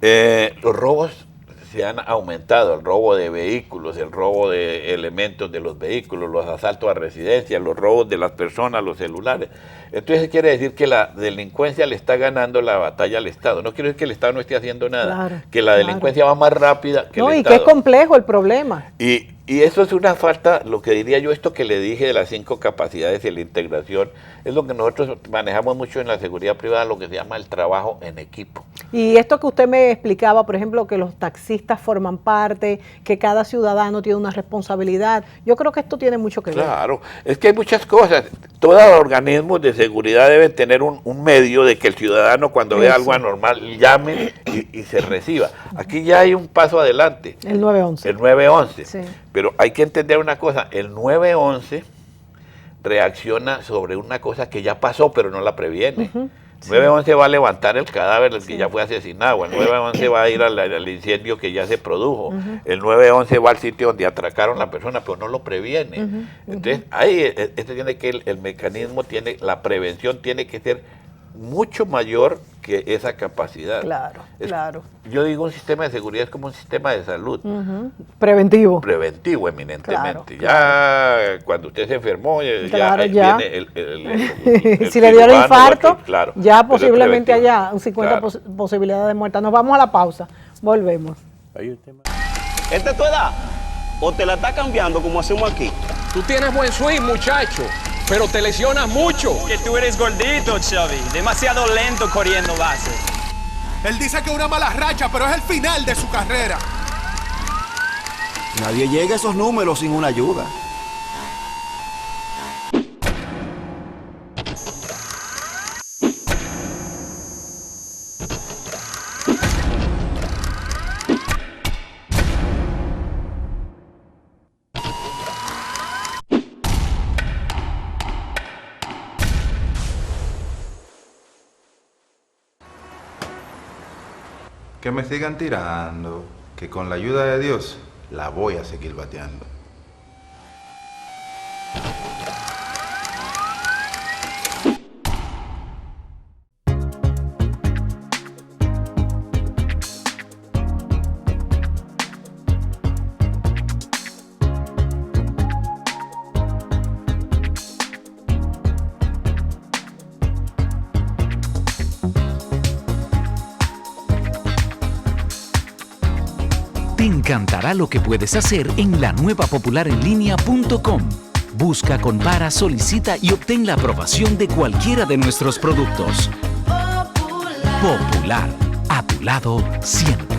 Los robos se han aumentado, el robo de vehículos, el robo de elementos de los vehículos, los asaltos a residencias, los robos de las personas, los celulares. Entonces quiere decir que la delincuencia le está ganando la batalla al Estado. No quiere decir que el Estado no esté haciendo nada, que la delincuencia va más rápida que el y Estado. qué complejo el problema. Y eso es una falta, lo que diría yo, esto que le dije de las 5 capacidades y la integración, es lo que nosotros manejamos mucho en la seguridad privada, lo que se llama el trabajo en equipo. Y esto que usted me explicaba, por ejemplo, que los taxistas forman parte, que cada ciudadano tiene una responsabilidad, yo creo que esto tiene mucho que ver. Claro, es que hay muchas cosas. Todos los organismos de seguridad deben tener un medio de que el ciudadano cuando vea algo anormal llame y se reciba. Aquí ya hay un paso adelante. El 911. El 911. Sí. Pero hay que entender una cosa, el 911 reacciona sobre una cosa que ya pasó pero no la previene. 911 va a levantar el cadáver del que ya fue asesinado, el 911 va a ir al incendio que ya se produjo, el 911 va al sitio donde atracaron a la persona, pero no lo previene. Entonces, ahí tiene que el mecanismo tiene, la prevención tiene que ser mucho mayor que esa capacidad. Claro, claro. Yo digo, un sistema de seguridad es como un sistema de salud. Preventivo. Preventivo, eminentemente. Claro, ya cuando usted se enfermó, Claro, ya viene el si le dio el cirujano, infarto, claro, ya pero es posiblemente preventivo. haya un 50 posibilidades de muerte. Nos vamos a la pausa. Volvemos. ¿Esta es tu edad? ¿O te la está cambiando como hacemos aquí? Tú tienes buen swing, muchacho, pero te lesionas mucho. Que tú eres gordito, Xavi. Demasiado lento corriendo base. Él dice que una mala racha, pero es el final de su carrera. Nadie llega a esos números sin una ayuda. Que me sigan tirando, que con la ayuda de Dios la voy a seguir bateando. Te encantará lo que puedes hacer en la nueva popularenlinea.com. Busca, compara, solicita y obtén la aprobación de cualquiera de nuestros productos. Popular, a tu lado siempre.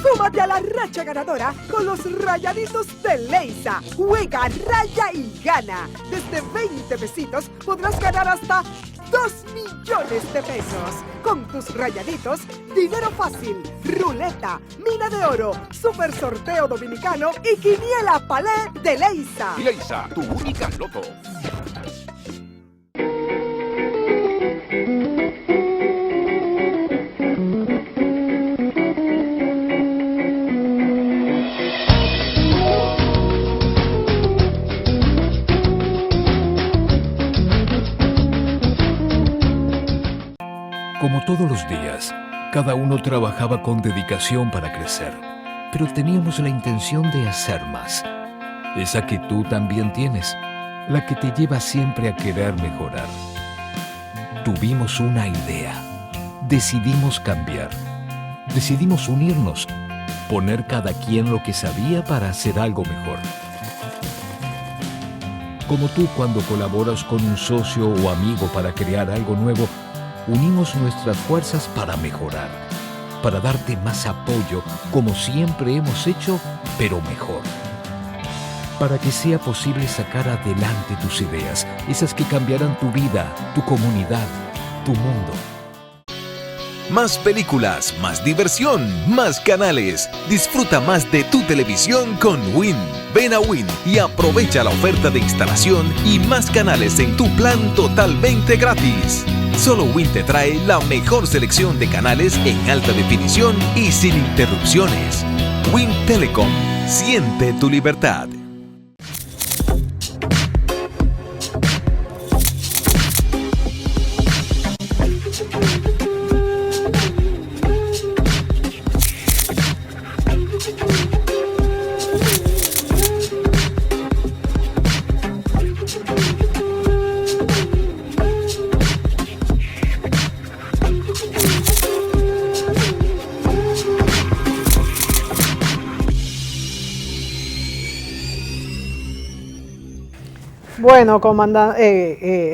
Súmate a la racha ganadora con los Rayaditos de Leisa. Juega, raya y gana. Desde 20 pesitos podrás ganar hasta 2 millones de pesos. Con tus Rayaditos, dinero fácil, ruleta, mina de oro, super sorteo dominicano y quiniela palé de Leisa. Leisa, tu única loto. Como todos los días, cada uno trabajaba con dedicación para crecer, pero teníamos la intención de hacer más. Esa que tú también tienes, la que te lleva siempre a querer mejorar. Tuvimos una idea, decidimos cambiar, decidimos unirnos, poner cada quien lo que sabía para hacer algo mejor. Como tú cuando colaboras con un socio o amigo para crear algo nuevo, unimos nuestras fuerzas para mejorar, para darte más apoyo como siempre hemos hecho, pero mejor. Para que sea posible sacar adelante tus ideas, esas que cambiarán tu vida, tu comunidad, tu mundo. Más películas, más diversión, más canales. Disfruta más de tu televisión con Win. Ven a Win y aprovecha la oferta de instalación y más canales en tu plan totalmente gratis. Solo Win te trae la mejor selección de canales en alta definición y sin interrupciones. Win Telecom. Siente tu libertad. Bueno,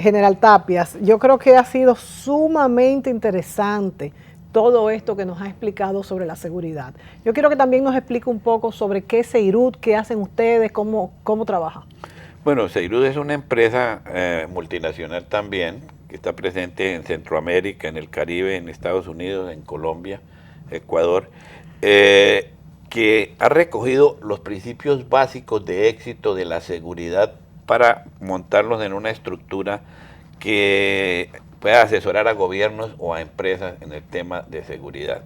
General Tapias, yo creo que ha sido sumamente interesante todo esto que nos ha explicado sobre la seguridad. Yo quiero que también nos explique un poco sobre qué es Seirut, qué hacen ustedes, cómo trabajan. Bueno, Seirut es una empresa multinacional también, que está presente en Centroamérica, en el Caribe, en Estados Unidos, en Colombia, Ecuador, que ha recogido los principios básicos de éxito de la seguridad para montarlos en una estructura que pueda asesorar a gobiernos o a empresas en el tema de seguridad.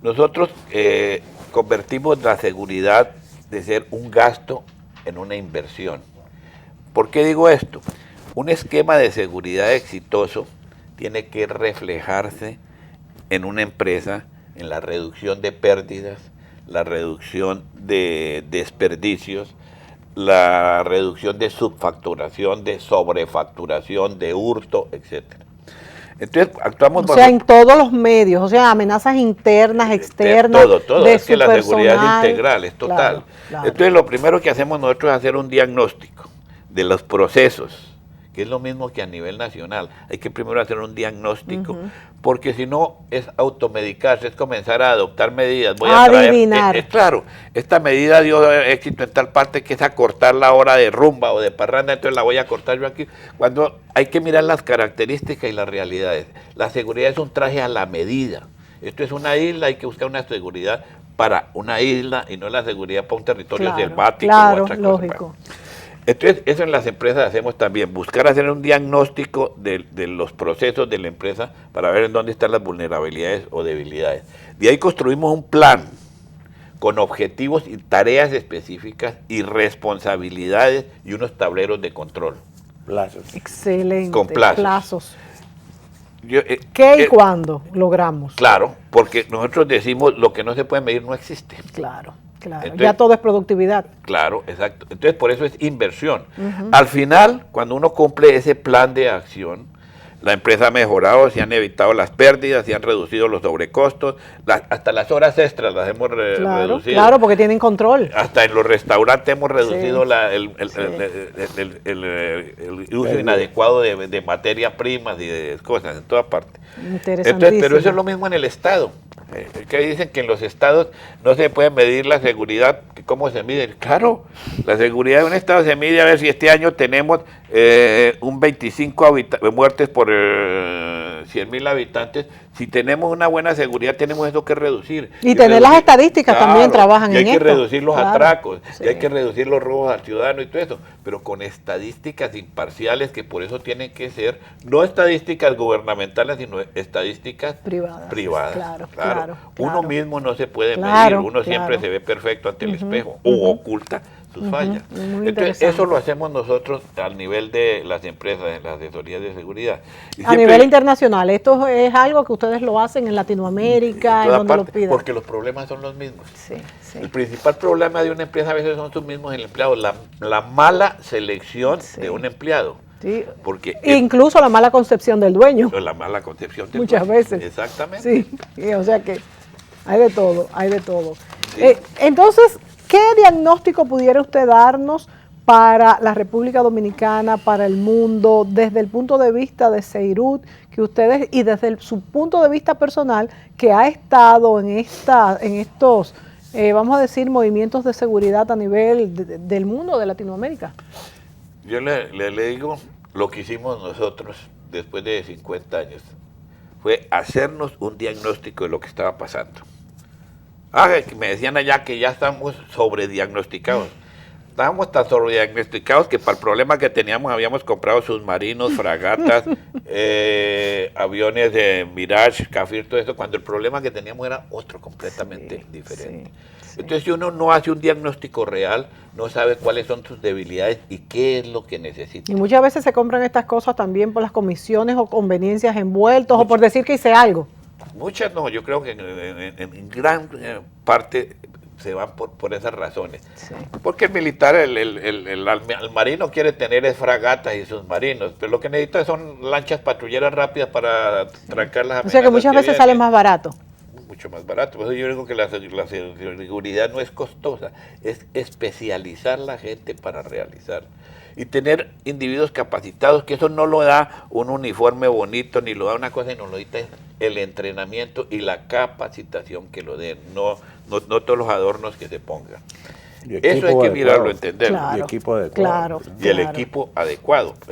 Nosotros convertimos la seguridad de ser un gasto en una inversión. ¿Por qué digo esto? Un esquema de seguridad exitoso tiene que reflejarse en una empresa, en la reducción de pérdidas, la reducción de desperdicios, la reducción de subfacturación, de sobrefacturación, de hurto, etcétera. Entonces, actuamos o sea, en todos los medios, o sea, amenazas internas, externas, todo, de es que la seguridad es integral, es total. Claro, claro. Entonces, lo primero que hacemos nosotros es hacer un diagnóstico de los procesos, que es lo mismo que a nivel nacional. Hay que primero hacer un diagnóstico, porque si no es automedicarse, es comenzar a adoptar medidas. Voy a adivinar. Claro, esta medida dio éxito en tal parte que es acortar la hora de rumba o de parranda, entonces la voy a cortar yo aquí. Cuando hay que mirar las características y las realidades. La seguridad es un traje a la medida. Esto es una isla, hay que buscar una seguridad para una isla y no la seguridad para un territorio selvático. Claro, o otra lógico. Cosa. Entonces, eso en las empresas hacemos también, buscar hacer un diagnóstico de los procesos de la empresa para ver en dónde están las vulnerabilidades o debilidades. De ahí construimos un plan con objetivos y tareas específicas y responsabilidades y unos tableros de control. Plazos. Excelente. Con plazos. ¿Qué y cuándo logramos? Claro, porque nosotros decimos lo que no se puede medir no existe. Claro. Claro, entonces, ya todo es productividad. Claro, exacto. Entonces, por eso es inversión. Al final, cuando uno cumple ese plan de acción, la empresa ha mejorado, se han evitado las pérdidas, se han reducido los sobrecostos, hasta las horas extras las hemos reducido. Claro, porque tienen control. Hasta en los restaurantes hemos reducido el uso inadecuado de materias primas y de cosas en todas partes. Entonces, pero eso es lo mismo en el Estado. Que dicen que en los estados no se puede medir la seguridad, ¿cómo se mide? Claro, la seguridad de un estado se mide a ver si este año tenemos un 25 muertes por 100.000 habitantes. Si tenemos una buena seguridad, tenemos eso que reducir. Y tener las estadísticas también trabajan en esto. Y hay que reducir los atracos, y hay que reducir los robos al ciudadano y todo eso, pero con estadísticas imparciales que por eso tienen que ser, no estadísticas gubernamentales, sino estadísticas privadas. Claro. Uno mismo no se puede medir, uno siempre se ve perfecto ante el espejo, o oculta sus fallas. Entonces, eso lo hacemos nosotros al nivel de las empresas, en las asesorías de seguridad. Y a nivel internacional, ¿esto es algo que ustedes lo hacen en Latinoamérica, en donde lo piden? Porque los problemas son los mismos. Sí, sí. El principal problema de una empresa a veces son sus mismos empleados, la mala selección de un empleado. Sí. Porque incluso la mala concepción del dueño. La mala concepción del muchas dueño. veces. Exactamente. Sí, o sea que hay de todo, hay de todo. Sí. Entonces, ¿qué diagnóstico pudiera usted darnos para la República Dominicana, para el mundo, desde el punto de vista de Seirut, que ustedes, y desde su punto de vista personal, que ha estado en estos, vamos a decir, movimientos de seguridad a nivel del mundo, de Latinoamérica? Yo le digo, lo que hicimos nosotros después de 50 años fue hacernos un diagnóstico de lo que estaba pasando. Me decían allá que ya estamos sobrediagnosticados. Estábamos tan sobrediagnosticados que para el problema que teníamos habíamos comprado submarinos, fragatas, aviones de Mirage, Kafir, todo eso, cuando el problema que teníamos era otro completamente diferente. Entonces, si uno no hace un diagnóstico real, no sabe cuáles son sus debilidades y qué es lo que necesita. Y muchas veces se compran estas cosas también por las comisiones o conveniencias envueltos o por decir que hice algo. Muchas no, yo creo que en gran parte se van por esas razones. Sí. Porque el militar, el marino quiere tener fragatas y submarinos, pero lo que necesita son lanchas patrulleras rápidas para trancar las amenazas. O sea que muchas veces sale más barato. Mucho más barato. Por eso yo digo que la seguridad no es costosa, es especializar la gente para realizar. Y tener individuos capacitados, que eso no lo da un uniforme bonito, ni lo da una cosa, sino lo da el entrenamiento y la capacitación que lo den, no todos los adornos que se pongan. Eso hay que mirarlo, entenderlo. Claro, y equipo adecuado. Claro, y el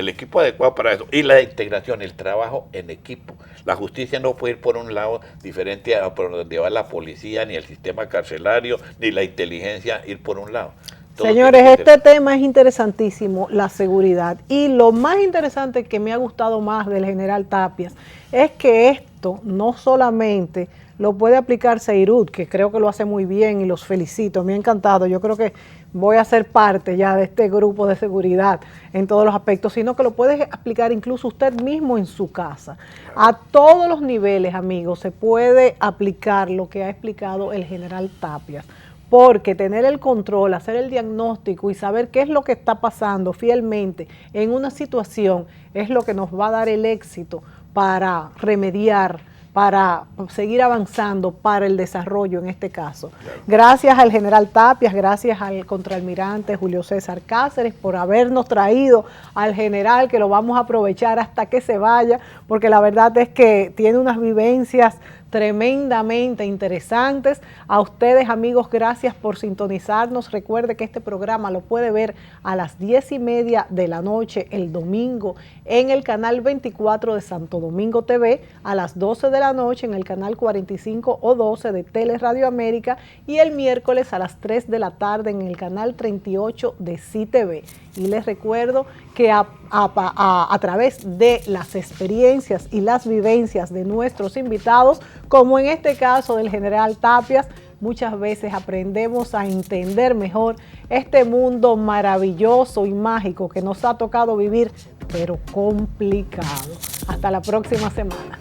equipo adecuado para eso. Y la integración, el trabajo en equipo. La justicia no puede ir por un lado diferente a por donde va la policía, ni el sistema carcelario, ni la inteligencia ir por un lado. Señores, este tema es interesantísimo, la seguridad. Y lo más interesante que me ha gustado más del general Tapias es que esto no solamente lo puede aplicar Seirut, que creo que lo hace muy bien y los felicito, me ha encantado. Yo creo que voy a ser parte ya de este grupo de seguridad en todos los aspectos, sino que lo puede aplicar incluso usted mismo en su casa. A todos los niveles, amigos, se puede aplicar lo que ha explicado el general Tapias. Porque tener el control, hacer el diagnóstico y saber qué es lo que está pasando fielmente en una situación es lo que nos va a dar el éxito para remediar, para seguir avanzando para el desarrollo en este caso. Claro. Gracias al general Tapias, gracias al contraalmirante Julio César Cáceres por habernos traído al general, que lo vamos a aprovechar hasta que se vaya, porque la verdad es que tiene unas vivencias tremendamente interesantes. A ustedes, amigos, gracias por sintonizarnos. Recuerde que este programa lo puede ver a las 10:30 de la noche el domingo en el canal 24 de Santo Domingo TV, a las 12 de la noche en el canal 45 o 12 de Teleradio América y el miércoles a las 3 de la tarde en el canal 38 de CTV. Y les recuerdo que a través de las experiencias y las vivencias de nuestros invitados, como en este caso del general Tapias, muchas veces aprendemos a entender mejor este mundo maravilloso y mágico que nos ha tocado vivir, pero complicado. Hasta la próxima semana.